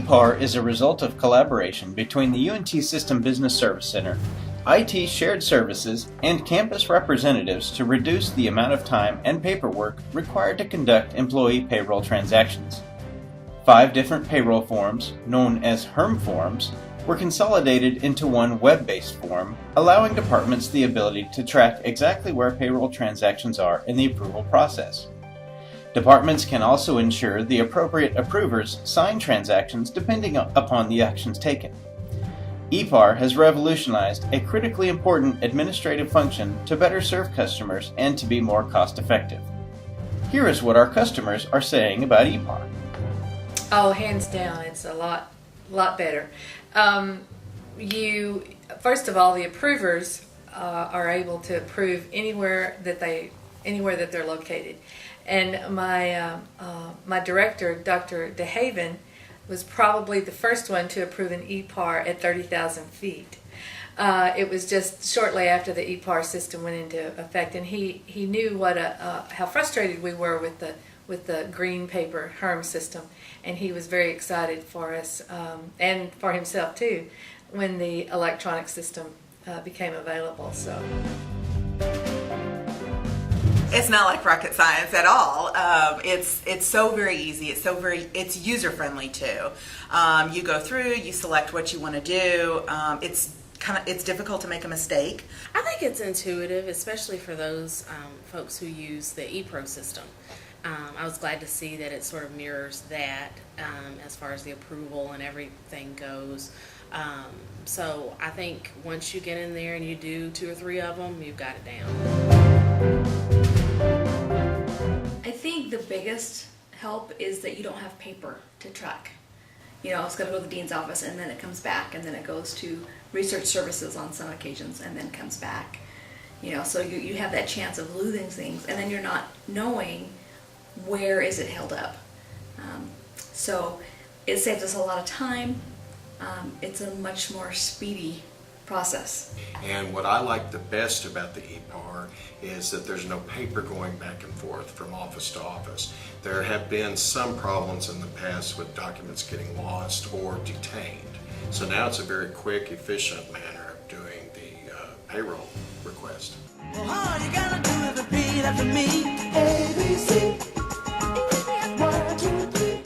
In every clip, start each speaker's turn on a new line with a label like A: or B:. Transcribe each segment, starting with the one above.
A: ePAR is a result of collaboration between the UNT System Business Service Center, IT Shared Services, and campus representatives to reduce the amount of time and paperwork required to conduct employee payroll transactions. 5 different payroll forms, known as HERM forms, were consolidated into one web-based form, allowing departments the ability to track exactly where payroll transactions are in the approval process. Departments can also ensure the appropriate approvers sign transactions depending upon the actions taken. ePAR has revolutionized a critically important administrative function to better serve customers and to be more cost-effective. Here is what our customers are saying about ePAR.
B: Oh, hands down, it's a lot better. First of all, the approvers are able to approve anywhere that they're located. And my director, Dr. DeHaven, was probably the first one to approve an ePAR at 30,000 feet. It was just shortly after the ePAR system went into effect, and he knew how frustrated we were with the green paper HERM system, and he was very excited for us and for himself too when the electronic system became available. So.
C: It's not like rocket science at all. It's so very easy. It's user friendly too. You go through, you select what you want to do. It's difficult to make a mistake.
D: I think it's intuitive, especially for those folks who use the ePro system. I was glad to see that it sort of mirrors that as far as the approval and everything goes. So I think once you get in there and you do 2 or 3 of them, you've got it down.
E: I think the biggest help is that you don't have paper to track. You know, it's got to go to the dean's office, and then it comes back, and then it goes to research services on some occasions, and then comes back. You know, so you have that chance of losing things, and then you're not knowing where is it held up. So it saves us a lot of time. It's a much more speedy process.
F: And what I like the best about the ePAR is that there's no paper going back and forth from office to office. There have been some problems in the past with documents getting lost or detained. So now it's a very quick, efficient manner of doing the payroll request.
G: Well, all you gotta do is repeat after me. ABC. 1, 2, 3.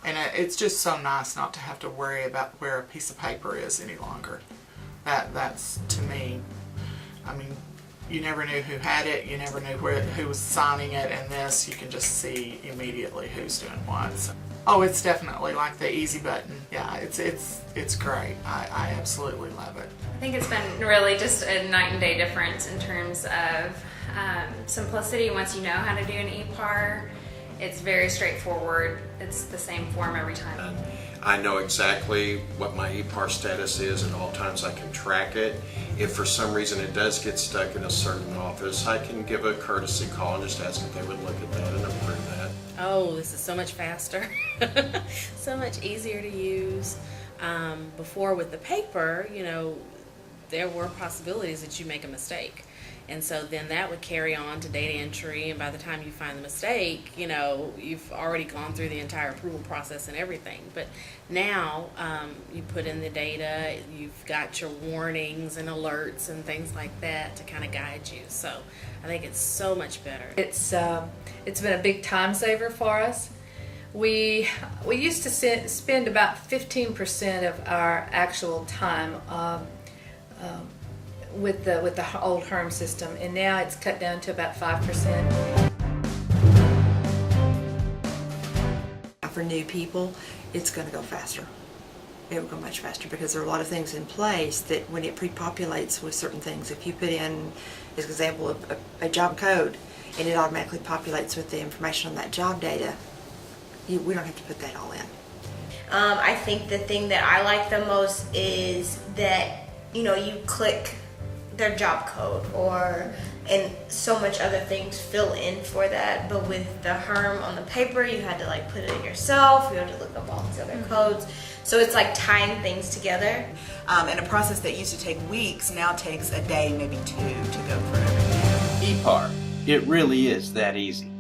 H: And it's just so nice not to have to worry about where a piece of paper is any longer. That's, to me, I mean, you never knew who had it, you never knew who was signing it, and this, you can just see immediately who's doing what. So, oh, it's definitely like the easy button. Yeah, it's great. I absolutely love it.
I: I think it's been really just a night and day difference in terms of simplicity. Once you know how to do an ePAR, it's very straightforward. It's the same form every time.
F: And I know exactly what my ePAR status is at all times. I can track it. If for some reason it does get stuck in a certain office, I can give a courtesy call and just ask if they would look at that and approve that.
D: Oh, this is so much faster. So much easier to use. Before with the paper, you know, there were possibilities that you make a mistake. And so then that would carry on to data entry, and by the time you find the mistake, you know, you've already gone through the entire approval process and everything. But now you put in the data, you've got your warnings and alerts and things like that to kind of guide you. So I think it's so much better.
B: It's been a big time saver for us. We used to spend about 15% of our actual time with the old HERM system, and now it's cut down to about 5%.
J: For new people, it's going to go faster. It will go much faster because there are a lot of things in place that when it pre-populates with certain things, if you put in, as an example, a job code, and it automatically populates with the information on that job data, we don't have to put that all in.
K: I think the thing that I like the most is that, you know, you click their job code and so much other things fill in for that, but with the HERM on the paper you had to like put it in yourself, you had to look up all these other codes, so it's like tying things together.
C: And a process that used to take weeks now takes a day, maybe 2 to go through everything.
A: ePAR, it really is that easy.